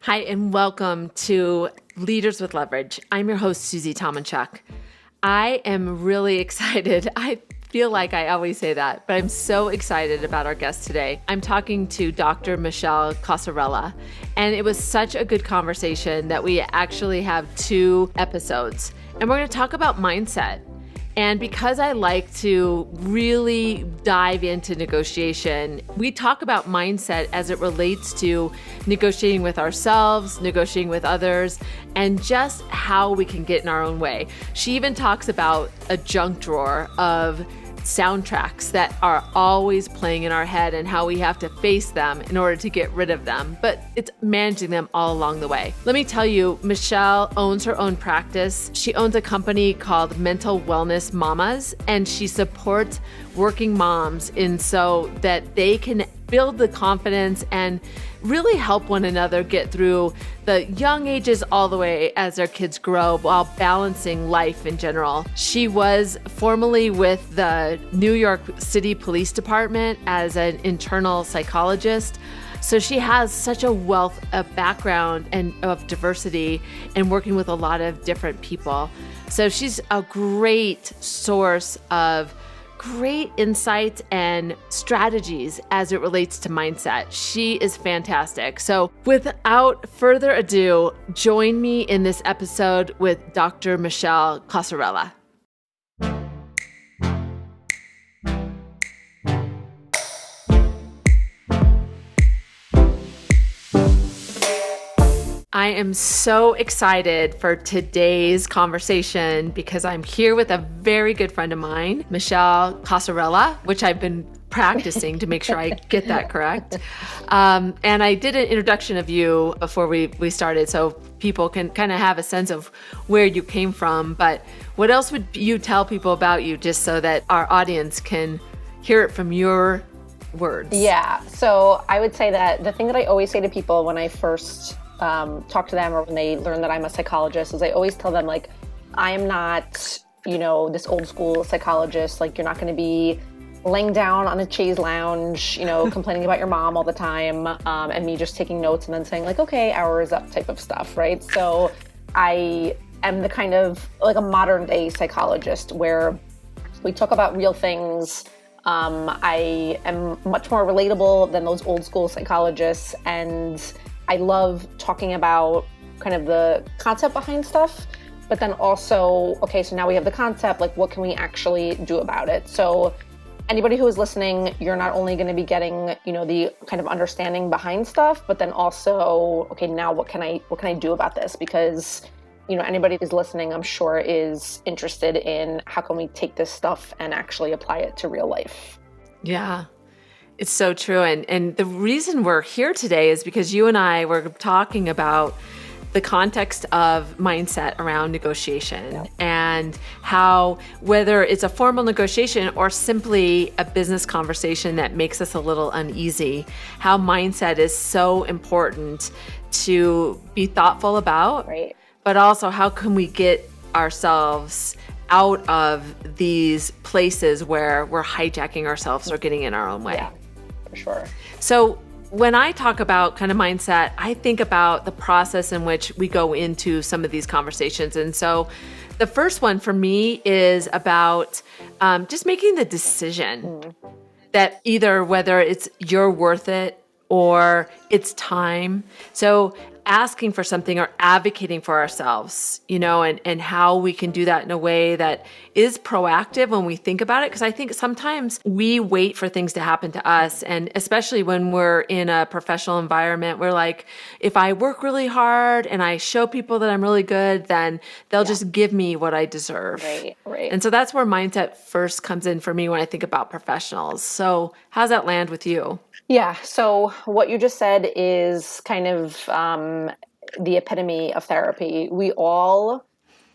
Hi, and welcome to Leaders with Leverage. I'm your host, Susie Tomanchuk. I am really excited. I feel like I always say that, but I'm so excited about our guest today. I'm talking to Dr. Michelle Casarella, and it was such a good conversation that we actually have 2 episodes, and we're going to talk about mindset. And because I like to really dive into negotiation, we talk about mindset as it relates to negotiating with ourselves, negotiating with others, and just how we can get in our own way. She even talks about a junk drawer of soundtracks that are always playing in our head and how we have to face them in order to get rid of them, but it's managing them all along the way. Let me tell you, Michelle owns her own practice. She owns a company called Mental Wellness Mamas, and she supports working moms in so that they can build the confidence and really help one another get through the young ages all the way as their kids grow while balancing life in general. She was formerly with the New York City Police Department as an internal psychologist. So she has such a wealth of background and of diversity and working with a lot of different people. So she's a great source of great insights and strategies as it relates to mindset. She is fantastic. So without further ado, join me in this episode with Dr. Michelle Casarella. I am so excited for today's conversation because I'm here with a very good friend of mine, Michelle Casarella, which I've been practicing to make sure I get that correct. And I did an introduction of you before we started so people can kind of have a sense of where you came from. But what else would you tell people about you just so that our audience can hear it from your words? Yeah, so I would say that the thing that I always say to people when I first talk to them or when they learn that I'm a psychologist is I always tell them, like, I am not, this old school psychologist. Like, you're not going to be laying down on a chaise lounge, complaining about your mom all the time, and me just taking notes and then saying like, okay, hour is up type of stuff, right? So I am the kind of like a modern day psychologist where we talk about real things. I am much more relatable than those old school psychologists, and I love talking about kind of the concept behind stuff, but then also, okay, so now we have the concept, like what can we actually do about it? So anybody who is listening, you're not only going to be getting, the kind of understanding behind stuff, but then also, okay, now what can I do about this? Because, anybody who's listening, I'm sure is interested in how can we take this stuff and actually apply it to real life. Yeah. It's so true. And the reason we're here today is because you and I were talking about the context of mindset around negotiation and how, whether it's a formal negotiation or simply a business conversation that makes us a little uneasy, how mindset is so important to be thoughtful about, right? But also how can we get ourselves out of these places where we're hijacking ourselves or getting in our own way. Yeah. For sure. So when I talk about kind of mindset, I think about the process in which we go into some of these conversations. And so the first one for me is about just making the decision that either whether it's you're worth it or it's time. So asking for something or advocating for ourselves, and how we can do that in a way that is proactive when we think about it. Because I think sometimes we wait for things to happen to us. And especially when we're in a professional environment, we're like, if I work really hard and I show people that I'm really good, then they'll just give me what I deserve. Right. And so that's where mindset first comes in for me when I think about professionals. So how's that land with you? Yeah. So what you just said is kind of the epitome of therapy. We all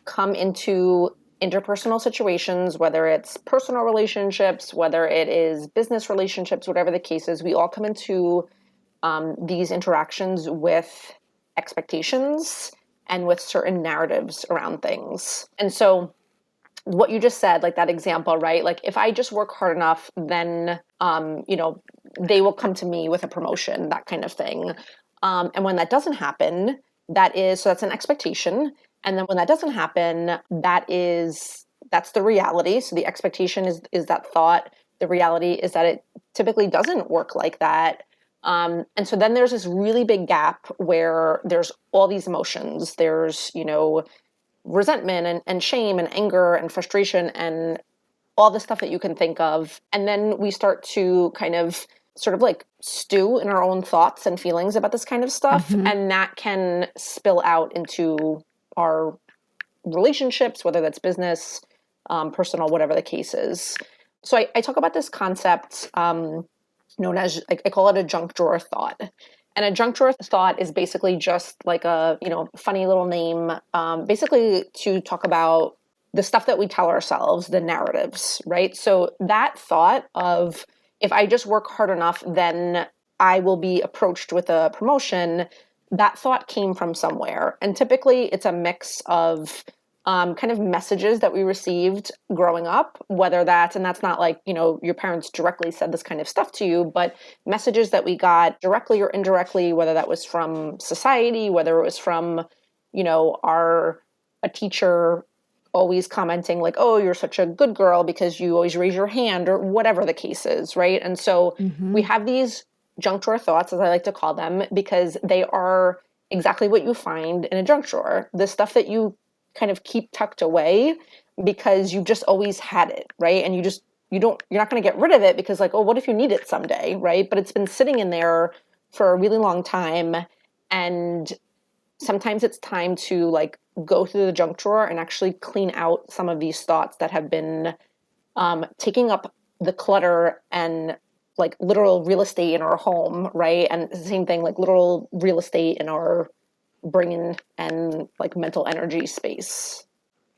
come into interpersonal situations, whether it's personal relationships, whether it is business relationships, whatever the case is, we all come into these interactions with expectations and with certain narratives around things. And so what you just said, like that example, right? Like if I just work hard enough, then, they will come to me with a promotion, that kind of thing. And when that doesn't happen, that's an expectation. And then when that doesn't happen, that's the reality. So the expectation is that thought. The reality is that it typically doesn't work like that. And so then there's this really big gap where there's all these emotions. There's, resentment and shame and anger and frustration and all the stuff that you can think of. And then we start to kind of sort of like stew in our own thoughts and feelings about this kind of stuff. Mm-hmm. And that can spill out into our relationships, whether that's business, personal, whatever the case is. So I talk about this concept known as, I call it a junk drawer thought. And a junk drawer thought is basically just like a, funny little name, basically to talk about the stuff that we tell ourselves, the narratives, right? So that thought of, if I just work hard enough, then I will be approached with a promotion, that thought came from somewhere. And typically it's a mix of kind of messages that we received growing up, whether that's not like, your parents directly said this kind of stuff to you, but messages that we got directly or indirectly, whether that was from society, whether it was from, a teacher always commenting like, oh, you're such a good girl because you always raise your hand, or whatever the case is, right? And so we have these junk drawer thoughts, as I like to call them, because they are exactly what you find in a junk drawer. The stuff that you kind of keep tucked away because you've just always had it, right? And you're not going to get rid of it because like, oh, what if you need it someday, right? But it's been sitting in there for a really long time. And sometimes it's time to like go through the junk drawer and actually clean out some of these thoughts that have been taking up the clutter and like literal real estate in our home, right? And the same thing, like literal real estate in our brain and like mental energy space.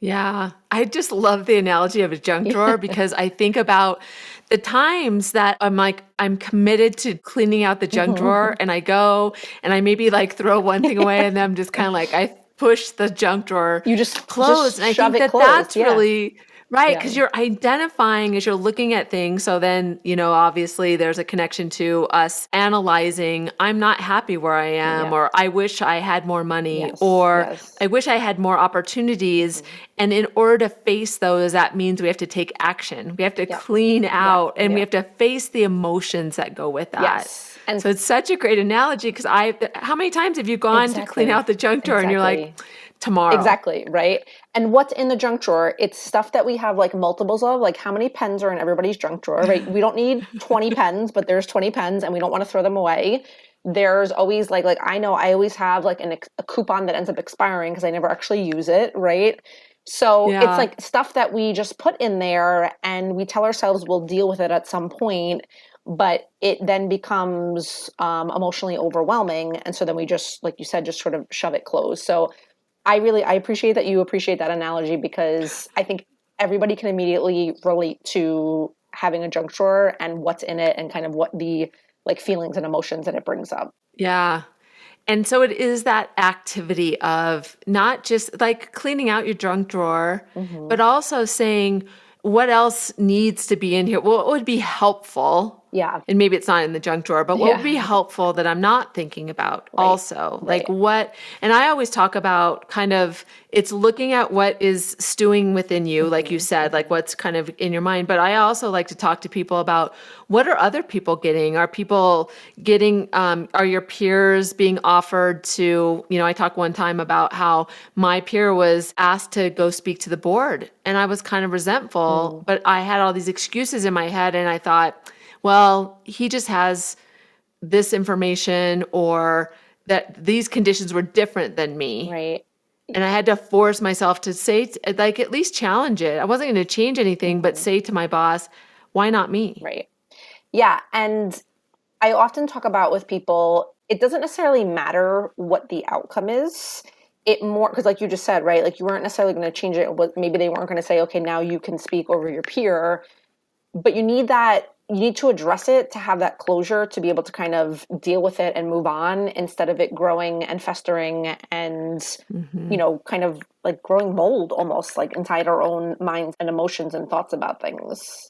Yeah, I just love the analogy of a junk drawer because I think about the times that I'm like, I'm committed to cleaning out the junk drawer and I go and I maybe like throw one thing away and then I'm just kind of like, I push the junk drawer You just closed. And I shove think it that closed. that's Yeah. really right. Yeah. Because you're identifying as you're looking at things. So then, obviously there's a connection to us analyzing, I'm not happy where I am, Yeah. or I wish I had more money, Yes. or Yes. I wish I had more opportunities. And in order to face those, that means we have to take action. We have to clean out and we have to face the emotions that go with that. Yes. And so it's such a great analogy because how many times have you gone to clean out the junk drawer and you're like, tomorrow? Exactly, right? And what's in the junk drawer? It's stuff that we have like multiples of, like how many pens are in everybody's junk drawer, right? We don't need 20 pens, but there's 20 pens and we don't want to throw them away. There's always like I know I always have like a coupon that ends up expiring because I never actually use it, right? So it's like stuff that we just put in there and we tell ourselves we'll deal with it at some point, but it then becomes emotionally overwhelming. And so then we just, like you said, just sort of shove it closed. So I appreciate that you appreciate that analogy because I think everybody can immediately relate to having a junk drawer and what's in it and kind of what the like feelings and emotions that it brings up. Yeah. And so it is that activity of not just like cleaning out your junk drawer, but also saying what else needs to be in here. What would be helpful? Yeah. And maybe it's not in the junk drawer, but what would be helpful that I'm not thinking about also? Like what, and I always talk about kind of, it's looking at what is stewing within you, like you said, like what's kind of in your mind. But I also like to talk to people about what are other people getting? Are people getting, are your peers being offered to, I talked one time about how my peer was asked to go speak to the board and I was kind of resentful, but I had all these excuses in my head and I thought, well, he just has this information or that these conditions were different than me. Right. And I had to force myself to say, like, at least challenge it. I wasn't going to change anything, but say to my boss, why not me? Right. Yeah. And I often talk about with people, it doesn't necessarily matter what the outcome is. It more, because like you just said, right, like you weren't necessarily going to change it. Maybe they weren't going to say, okay, now you can speak over your peer. But you need to address it to have that closure to be able to kind of deal with it and move on instead of it growing and festering and, kind of like growing mold almost like inside our own minds and emotions and thoughts about things.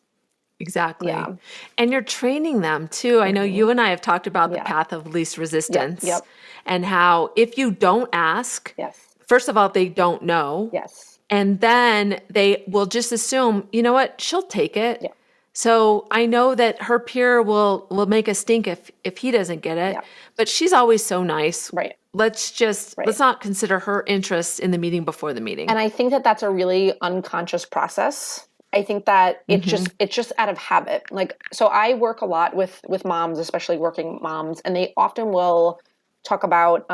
Exactly. Yeah. And you're training them too. I know you and I have talked about the Yeah. path of least Yep. resistance Yep. and how if you don't ask, Yes. first of all, they don't know. Yes. And then they will just assume, you know what, she'll take it. Yep. So I know that her peer will make a stink if he doesn't get it. Yep. But she's always so nice. Right. Let's Right. not consider her interest in the meeting before the meeting. And I think that that's a really unconscious process. I think that it's just out of habit. Like, so I work a lot with moms, especially working moms, and they often will talk about,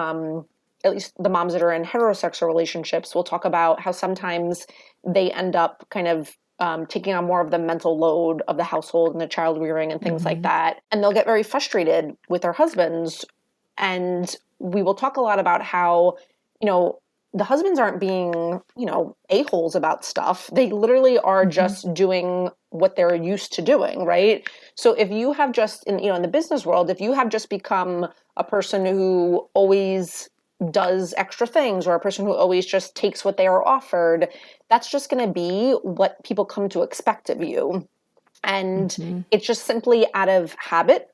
at least the moms that are in heterosexual relationships will talk about how sometimes they end up kind of taking on more of the mental load of the household and the child rearing and things like that. And they'll get very frustrated with their husbands. And we will talk a lot about how, you know, the husbands aren't being, a-holes about stuff. They literally are just doing what they're used to doing, right? So if you have just in the business world, if you have just become a person who always does extra things or a person who always just takes what they are offered, that's just going to be what people come to expect of you. And it's just simply out of habit,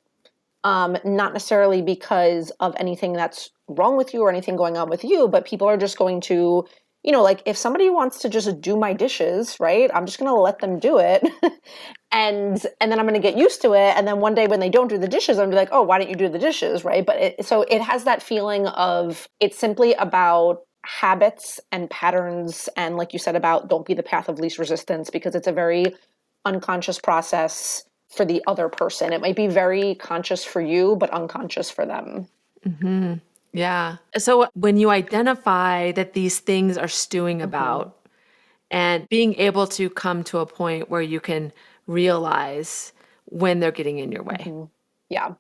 not necessarily because of anything that's wrong with you or anything going on with you, but people are just going to, like if somebody wants to just do my dishes, right? I'm just going to let them do it. and then I'm going to get used to it. And then one day when they don't do the dishes, I'm going to be like, oh, why don't you do the dishes, right? But so it has that feeling of it's simply about habits and patterns. And like you said about don't be the path of least resistance, because it's a very unconscious process for the other person. It might be very conscious for you, but unconscious for them. Yeah. So when you identify that these things are stewing about and being able to come to a point where you can realize when they're getting in your way. Yeah.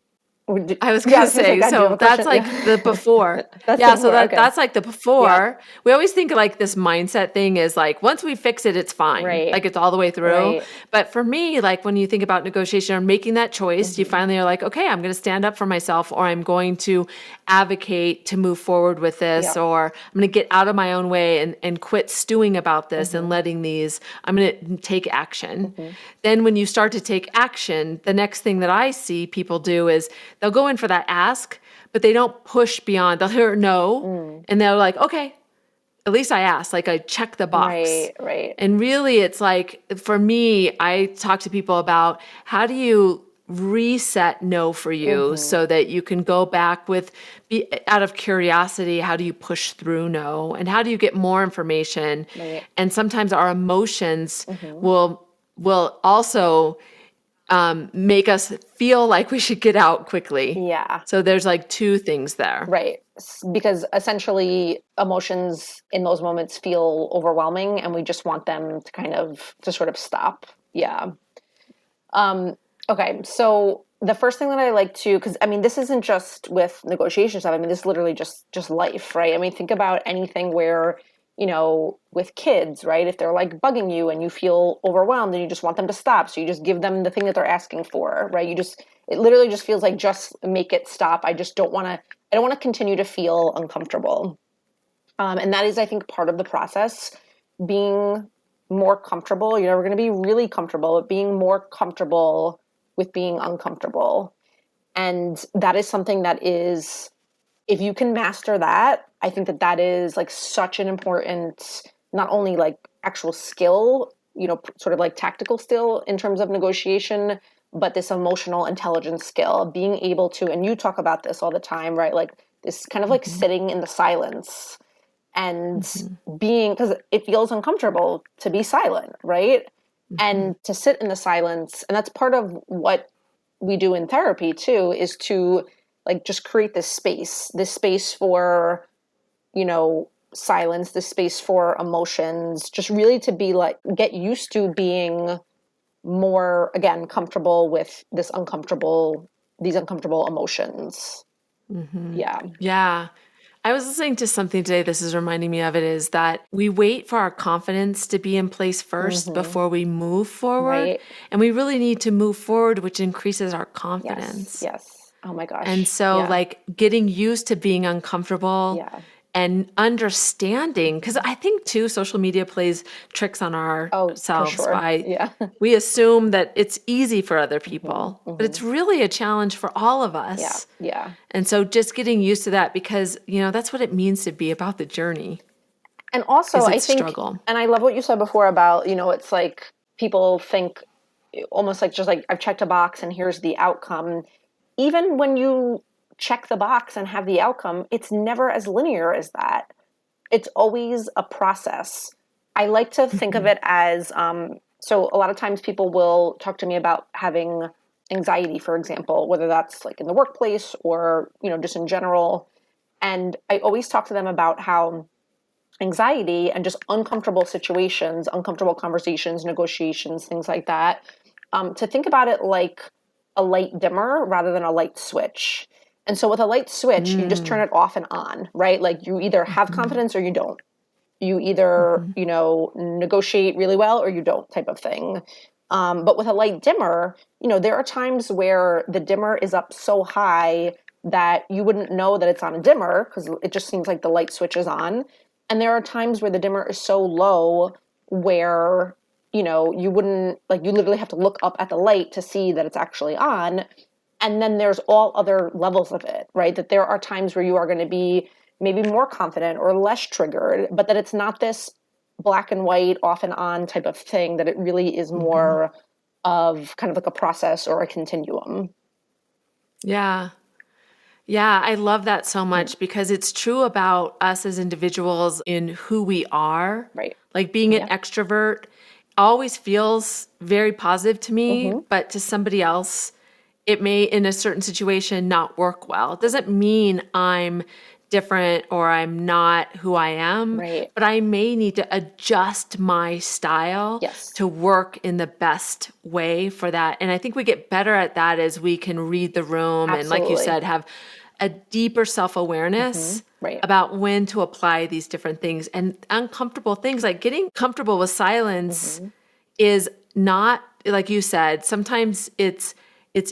I was Yeah, going I to was gonna say, say, God, do you have so a that's question? like Yeah. the before. That's Yeah, the so before. Okay. that's like the Yep. before. We always think like this mindset thing is like once we fix it, it's fine. Right. Like it's all the way through. Right. But for me, like when you think about negotiation or making that choice, you finally are like, okay, I'm going to stand up for myself, or I'm going to advocate to move forward with this, Yep. or I'm going to get out of my own way and quit stewing about this and letting these, I'm going to take action. Then when you start to take action, the next thing that I see people do is they'll go in for that ask, but they don't push beyond. They'll hear no, and they're like, okay, at least I asked. Like I check the box. Right. And really, it's like for me, I talk to people about how do you reset no for you so that you can go back with out of curiosity, how do you push through no, and how do you get more information? Right. And sometimes our emotions will also make us feel like we should get out quickly. Yeah. So there's like two things there. Right. Because essentially emotions in those moments feel overwhelming and we just want them to sort of stop. Yeah. Okay. So the first thing that I like to, because I mean, this isn't just with negotiation stuff. I mean, this is literally just life, right? I mean, think about anything where, with kids, right? If they're like bugging you and you feel overwhelmed and you just want them to stop. So you just give them the thing that they're asking for, right? It literally just feels like just make it stop. I don't want to continue to feel uncomfortable. And that is, I think, part of the process, being more comfortable. You're never going to be really comfortable, but being more comfortable with being uncomfortable. And that is something that is, if you can master that, I think that is like such an important, not only like actual skill, sort of like tactical skill in terms of negotiation, but this emotional intelligence skill, being able to, and you talk about this all the time, right? Like this kind of like sitting in the silence and being, because it feels uncomfortable to be silent, right? And to sit in the silence. And that's part of what we do in therapy too, is to like just create this space for, silence, this space for emotions, just really to be like, get used to being more, again, comfortable with these uncomfortable emotions. Yeah. Yeah. I was listening to something today. This is reminding me of it is that we wait for our confidence to be in place first before we move forward. Right. And we really need to move forward, which increases our confidence. Yes. Oh my gosh. And so Yeah. like getting used to being uncomfortable Yeah. and understanding, because I think too, social media plays tricks on Oh, for ourselves sure. by Yeah. we assume that it's easy for other people, but it's really a challenge for all of Yeah. us. Yeah. And so just getting used to that, because, that's what it means to be about the journey, And also, is I its think, struggle. and I love what you said before about, it's like people think almost like just like I've checked a box and here's the outcome. Even when you check the box and have the outcome, it's never as linear as that. It's always a process. I like to think of it as so a lot of times people will talk to me about having anxiety, for example, whether that's like in the workplace or, just in general. And I always talk to them about how anxiety and just uncomfortable situations, uncomfortable conversations, negotiations, things like that, to think about it like a light dimmer rather than a light switch. And so with a light switch, you just turn it off and on, right? Like you either have confidence or you don't. You either, negotiate really well or you don't, type of thing. But with a light dimmer, there are times where the dimmer is up so high that you wouldn't know that it's on a dimmer because it just seems like the light switch is on. And there are times where the dimmer is so low where, you wouldn't, like, you literally have to look up at the light to see that it's actually on. And then there's all other levels of it, right? That there are times where you are going to be maybe more confident or less triggered, but that it's not this black and white, off and on type of thing, that it really is more of kind of like a process or a continuum. Yeah. Yeah, I love that so much because it's true about us as individuals in who we are. Right. Like being an Yeah. extrovert always feels very positive to me, but to somebody else, it may in a certain situation not work well. It doesn't mean I'm different or I'm not who I am, Right. but I may need to adjust my style Yes. to work in the best way for that. And I think we get better at that as we can read the room and, like you Absolutely. said, have a deeper self-awareness Right. about when to apply these different things. And uncomfortable things, like getting comfortable with silence, is not, like you said, sometimes it's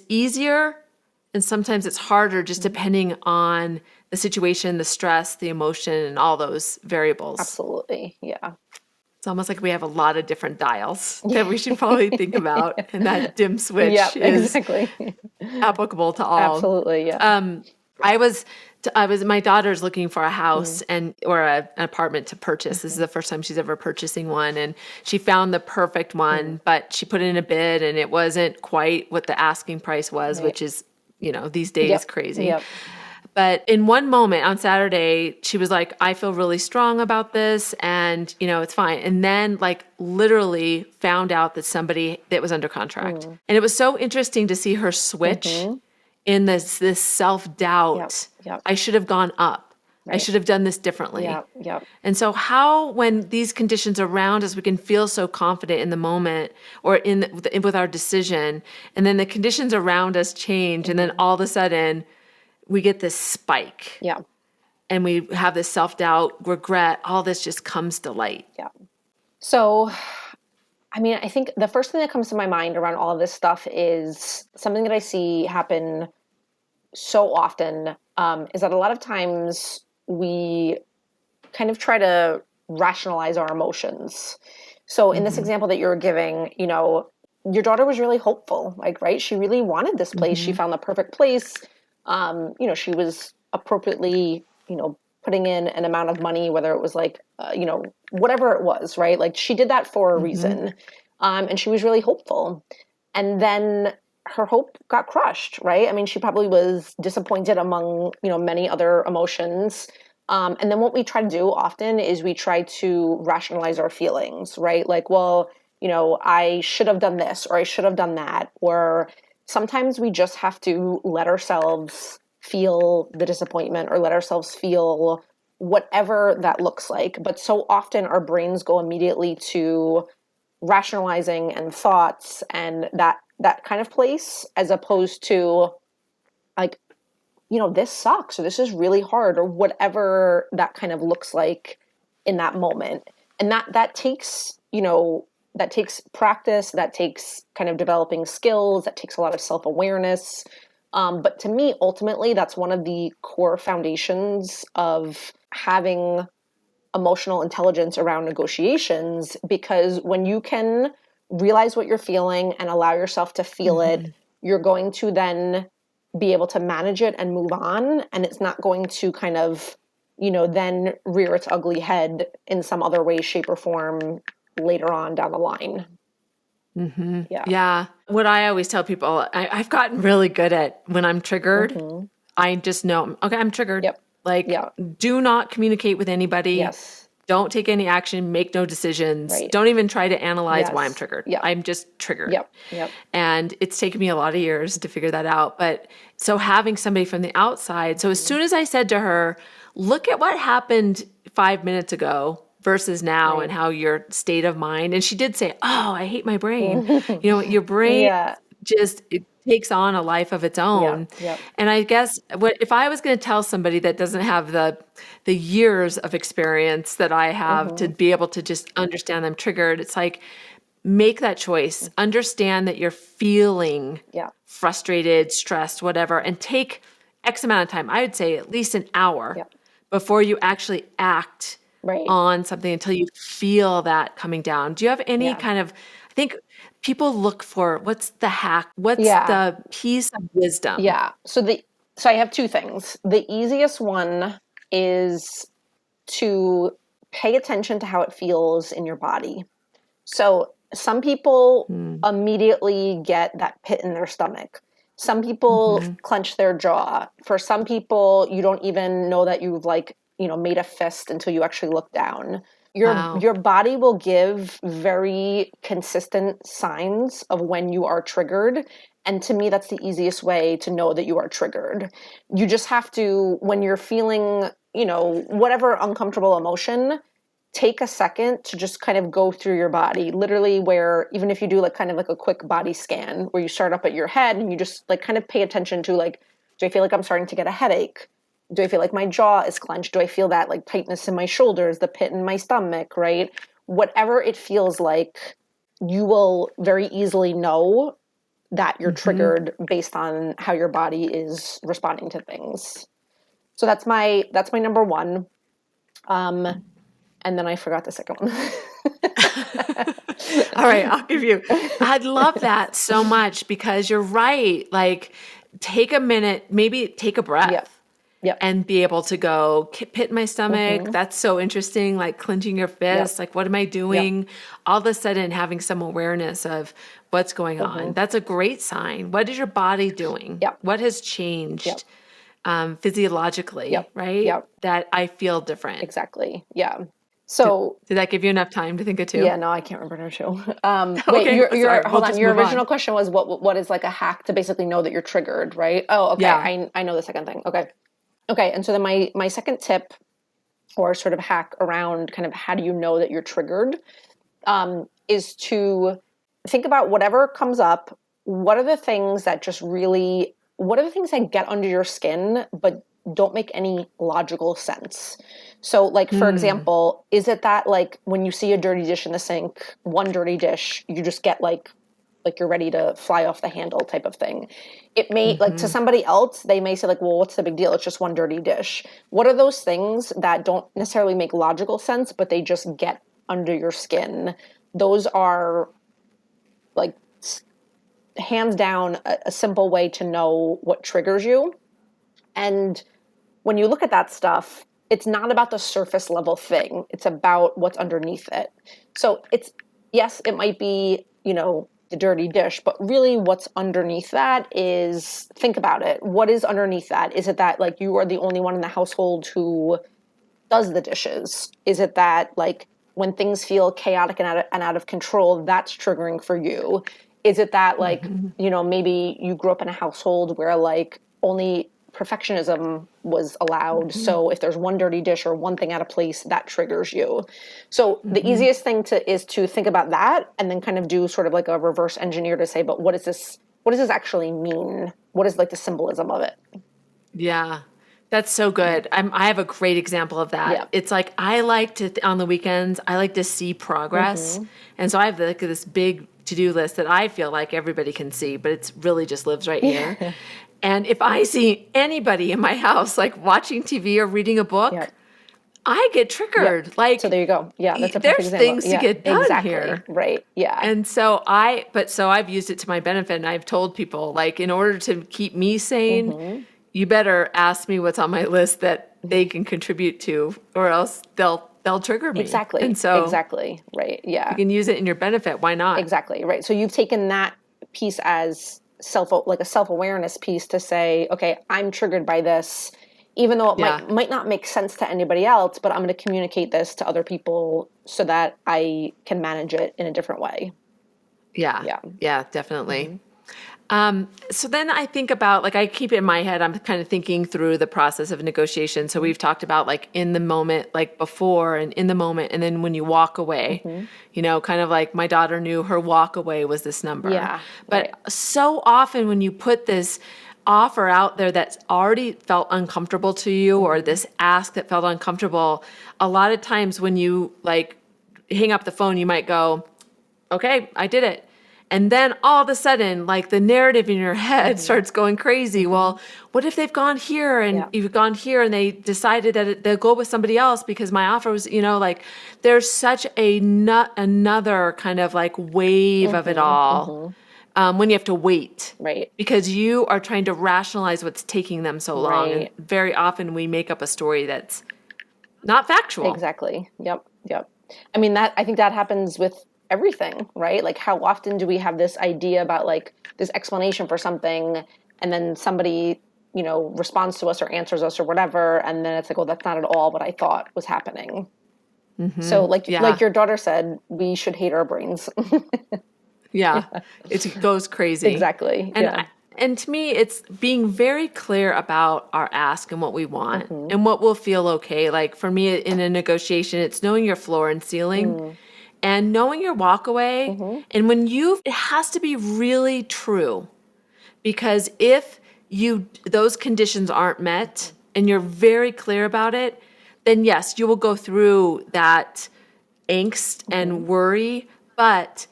easier and sometimes it's harder, just depending on the situation, the stress, the emotion, and all those variables. Absolutely. Yeah. It's almost like we have a lot of different dials that we should probably think about, and that dim switch Yep, is exactly. applicable to all. Absolutely. Yeah. I was my daughter's looking for a house an apartment to purchase. This is the first time she's ever purchasing one, and she found the perfect one, but she put in a bid and it wasn't quite what the asking price was, Right. which is, these days Yep. crazy. Yep. But in one moment on Saturday, she was like, I feel really strong about this and, it's fine. And then like literally found out that somebody that was under contract. And it was so interesting to see her switch in this Yep. self-doubt. Yep. I should have gone up. I Right. should have done this differently. Yep. Yep. And so how, when these conditions around us, we can feel so confident in the moment or with our decision, and then the conditions around us change, and then all of a sudden we get this spike Yeah. and we have this self-doubt, regret, all this just comes to light. Yeah. So, I mean, I think the first thing that comes to my mind around all of this stuff is something that I see happen so often, is that a lot of times we kind of try to rationalize our emotions. So in this example that you were giving, your daughter was really hopeful, like, right? She really wanted this place. She found the perfect place. She was appropriately, putting in an amount of money, whether it was like, whatever it was, right? Like she did that for a reason. And she was really hopeful. And then her hope got crushed, right? I mean, she probably was disappointed among, many other emotions. And then what we try to do often is we try to rationalize our feelings, right? Like, well, I should have done this or I should have done that. Or sometimes we just have to let ourselves feel the disappointment or let ourselves feel whatever that looks like. But so often our brains go immediately to rationalizing and thoughts and that kind of place, as opposed to like, this sucks or this is really hard or whatever that kind of looks like in that moment. And that takes, that takes practice, that takes kind of developing skills, that takes a lot of self-awareness. But to me, ultimately, that's one of the core foundations of having emotional intelligence around negotiations, because when you can realize what you're feeling and allow yourself to feel it, you're going to then be able to manage it and move on. And it's not going to kind of, then rear its ugly head in some other way, shape, or form later on down the line. Yeah. What I always tell people, I've gotten really good at when I'm triggered, I just know, okay, I'm triggered. Yep. Like, do not communicate with anybody. Yes. Don't take any action, make no decisions. Right. Don't even try to analyze why I'm Yes. triggered. Yep. I'm just triggered. Yep. And it's taken me a lot of years to figure that out. But so having somebody from the outside, so as soon as I said to her, look at what happened 5 minutes ago versus now and how your state of mind, and she did say, oh, I hate my brain. Your brain it takes on a life of its own. Yep. And I guess if I was going to tell somebody that doesn't have the years of experience that I have to be able to just understand I'm triggered, it's like, make that choice. Understand that you're feeling frustrated, stressed, whatever, and take X amount of time. I would say at least an hour before you actually act on something until you feel that coming down. Do you have any kind of, I think people look for, what's the hack? What's the piece of wisdom? Yeah. So I have two things. The easiest one is to pay attention to how it feels in your body. So some people immediately get that pit in their stomach. Some people clench their jaw. For some people, you don't even know that you've made a fist until you actually look down. Your body will give very consistent signs of when you are triggered. And to me, that's the easiest way to know that you are triggered. You just have to, when you're feeling, whatever uncomfortable emotion, take a second to just kind of go through your body, literally, where even if you do kind of a quick body scan where you start up at your head and you just kind of pay attention to do I feel like I'm starting to get a headache? Do I feel like my jaw is clenched? Do I feel that tightness in my shoulders, the pit in my stomach, right? Whatever it feels like, you will very easily know that you're triggered based on how your body is responding to things. So that's my number one. And then I forgot the second one. All right, I'll give you. I'd love that so much because you're right. Take a minute, maybe take a breath. Yep. And be able to go, pit in my stomach. That's so interesting. Clenching your fist. What am I doing? All of a sudden having some awareness of what's going on. That's a great sign. What is your body doing? What has changed physiologically, right? That I feel different. Exactly. Yeah. So did that give you enough time to think of two? Yeah, no, I can't remember number two. Okay, wait, hold on. Your original question was what is a hack to basically know that you're triggered, right? Oh, okay. Yeah. I know the second thing. Okay. And so then my second tip or sort of hack around kind of how do you know that you're triggered is to think about whatever comes up. What are the things that get under your skin but don't make any logical sense? So for example, is it that when you see a dirty dish in the sink, one dirty dish, you just get you're ready to fly off the handle type of thing? It may to somebody else, they may say well, what's the big deal? It's just one dirty dish. What are those things that don't necessarily make logical sense, but they just get under your skin? Those are hands down a simple way to know what triggers you. And when you look at that stuff, it's not about the surface level thing. It's about what's underneath it. So it might be, the dirty dish, but really what's underneath that is, think about it. What is underneath that? Is it that you are the only one in the household who does the dishes? Is it that when things feel chaotic and out of control, that's triggering for you? Is it that maybe you grew up in a household where only perfectionism was allowed. So if there's one dirty dish or one thing out of place, that triggers you. So the easiest thing is to think about that and then kind of do sort of a reverse engineer to say, but what does this actually mean? What is the symbolism of it? Yeah. That's so good. I have a great example of that. Yeah. It's I like to, on the weekends, I like to see progress. And so I have this big to-do list that I feel like everybody can see, but it's really just lives right here. And if I see anybody in my house watching TV or reading a book, I get triggered. Yep. Like, so there you go. Yeah, that's a perfect there's example. things to get done exactly. here. Right. Yeah. And so I've used it to my benefit, and I've told people, like, in order to keep me sane, you better ask me what's on my list that they can contribute to, or else they'll trigger me. Exactly. And so exactly. Right. Yeah. you can use it in your benefit. Why not? Exactly. Right. So you've taken that piece as like a self-awareness piece to say, okay, I'm triggered by this, even though it might not make sense to anybody else, but I'm going to communicate this to other people so that I can manage it in a different way. Yeah, definitely. So then I think about, like, I keep it in my head, I'm kind of thinking through the process of negotiation. So we've talked about, like, in the moment, like before and in the moment, and then when you walk away, kind of like my daughter knew her walk away was this number. Yeah. But so often when you put this offer out there that's already felt uncomfortable to you, or this ask that felt uncomfortable, a lot of times when you, like, hang up the phone, you might go, okay, I did it. And then all of a sudden, like, the narrative in your head starts going crazy. Well, what if they've gone here and you've gone here and they decided that they'll go with somebody else because my offer was, like, there's such another kind of like wave of it all when you have to wait. Right. Because you are trying to rationalize what's taking them so long. Right. And very often we make up a story that's not factual. Exactly. Yep. I mean, I think that happens with everything, right? Like, how often do we have this idea about, like, this explanation for something, and then somebody, responds to us or answers us or whatever, and then it's like, oh, that's not at all what I thought was happening. So, like your daughter said, we should hate our brains. It goes crazy. Exactly. And to me, it's being very clear about our ask and what we want and what will feel okay. Like, for me in a negotiation, it's knowing your floor and ceiling and knowing your walk away. And when it has to be really true, because if those conditions aren't met and you're very clear about it, then yes, you will go through that angst and worry. But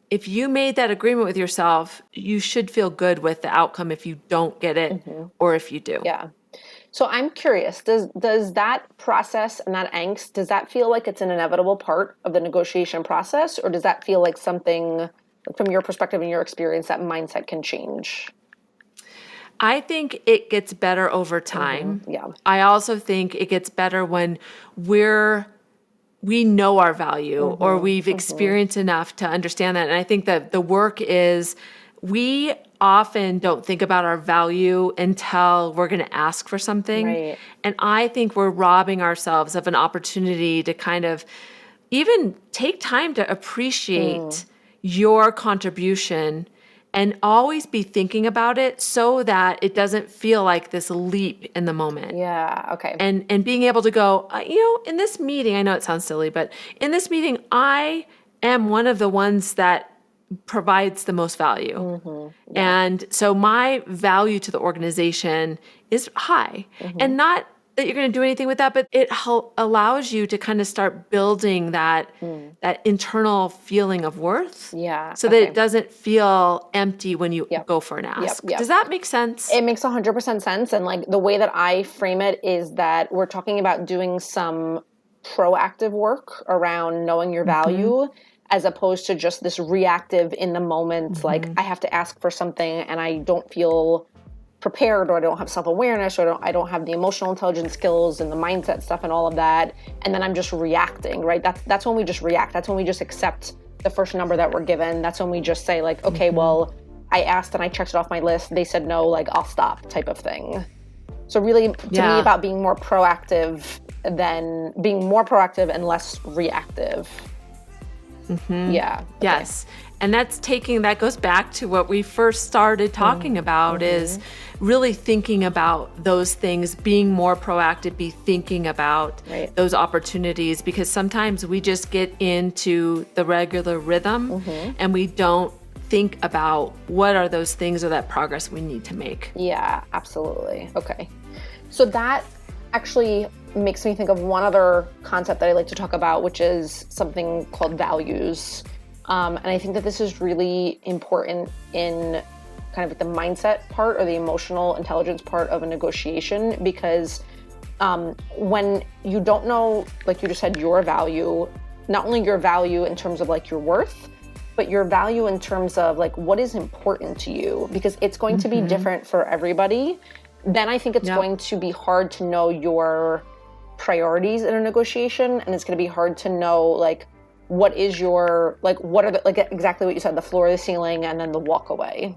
if you made that agreement with yourself, you should feel good with the outcome if you don't get it or if you do. Yeah. So I'm curious, does that process and that angst, does that feel like it's an inevitable part of the negotiation process, or does that feel like something, from your perspective and your experience, that mindset can change? I think it gets better over time. Yeah. I also think it gets better when we know our value or we've experienced enough to understand that. And I think that the work is, we often don't think about our value until we're going to ask for something. Right. And I think we're robbing ourselves of an opportunity to kind of even take time to appreciate your contribution and always be thinking about it so that it doesn't feel like this leap in the moment. Yeah, okay. And being able to go, in this meeting, I know it sounds silly, but in this meeting, I am one of the ones that provides the most value. And so my value to the organization is high. And not that you're going to do anything with that, but it allows you to kind of start building that internal feeling of worth. Yeah. So that it doesn't feel empty when you go for an ask. Does that make sense? It makes 100% sense. And, like, the way that I frame it is that we're talking about doing some proactive work around knowing your value, as opposed to just this reactive in the moment, like, I have to ask for something and I don't feel prepared, or I don't have self-awareness, or I don't have the emotional intelligence skills and the mindset stuff and all of that, and then I'm just reacting, right? That's when we just react. That's when we just accept the first number that we're given. That's when we just say, like, okay, well, I asked and I checked it off my list. They said no, like, I'll stop, type of thing. So really, to me, about being more proactive and less reactive. Yeah. Yes. And that goes back to what we first started talking about, is really thinking about those things, being more proactive, be thinking about those opportunities, because sometimes we just get into the regular rhythm and we don't think about what are those things or that progress we need to make. Yeah, absolutely. Okay. So that actually makes me think of one other concept that I like to talk about, which is something called values. And I think that this is really important in kind of the mindset part or the emotional intelligence part of a negotiation, because When you don't know, like you just said, your value, not only your value in terms of like your worth, but your value in terms of like what is important to you, because it's going to be different for everybody, then I think it's going to be hard to know your priorities in a negotiation, and it's going to be hard to know like what is your, like what are the, like exactly what you said, the floor, the ceiling, and then the walk away.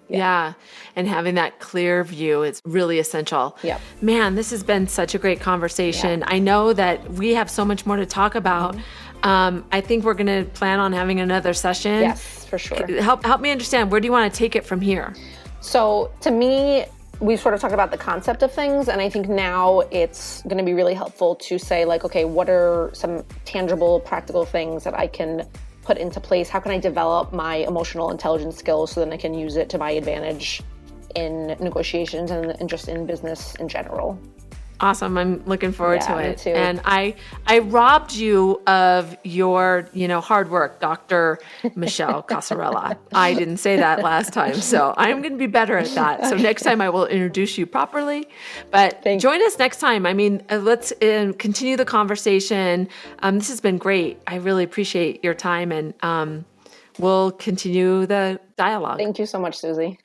Yeah. And having that clear view is really essential. Yep. Man, this has been such a great conversation. Yeah. I know that we have so much more to talk about. I think we're going to plan on having another session. Yes, for sure. Help me understand, where do you want to take it from here? So to me, we've sort of talked about the concept of things, and I think now it's going to be really helpful to say like, okay, what are some tangible, practical things that I can put into place? How can I develop my emotional intelligence skills so then I can use it to my advantage in negotiations and just in business in general? Awesome. I'm looking forward to me it. too. And I robbed you of your, hard work, Dr. Michelle Casarella. I didn't say that last time, so I'm going to be better at that. So next time I will introduce you properly. But join us next time. I mean, let's continue the conversation. This has been great. I really appreciate your time, and we'll continue the dialogue. Thank you so much, Susie.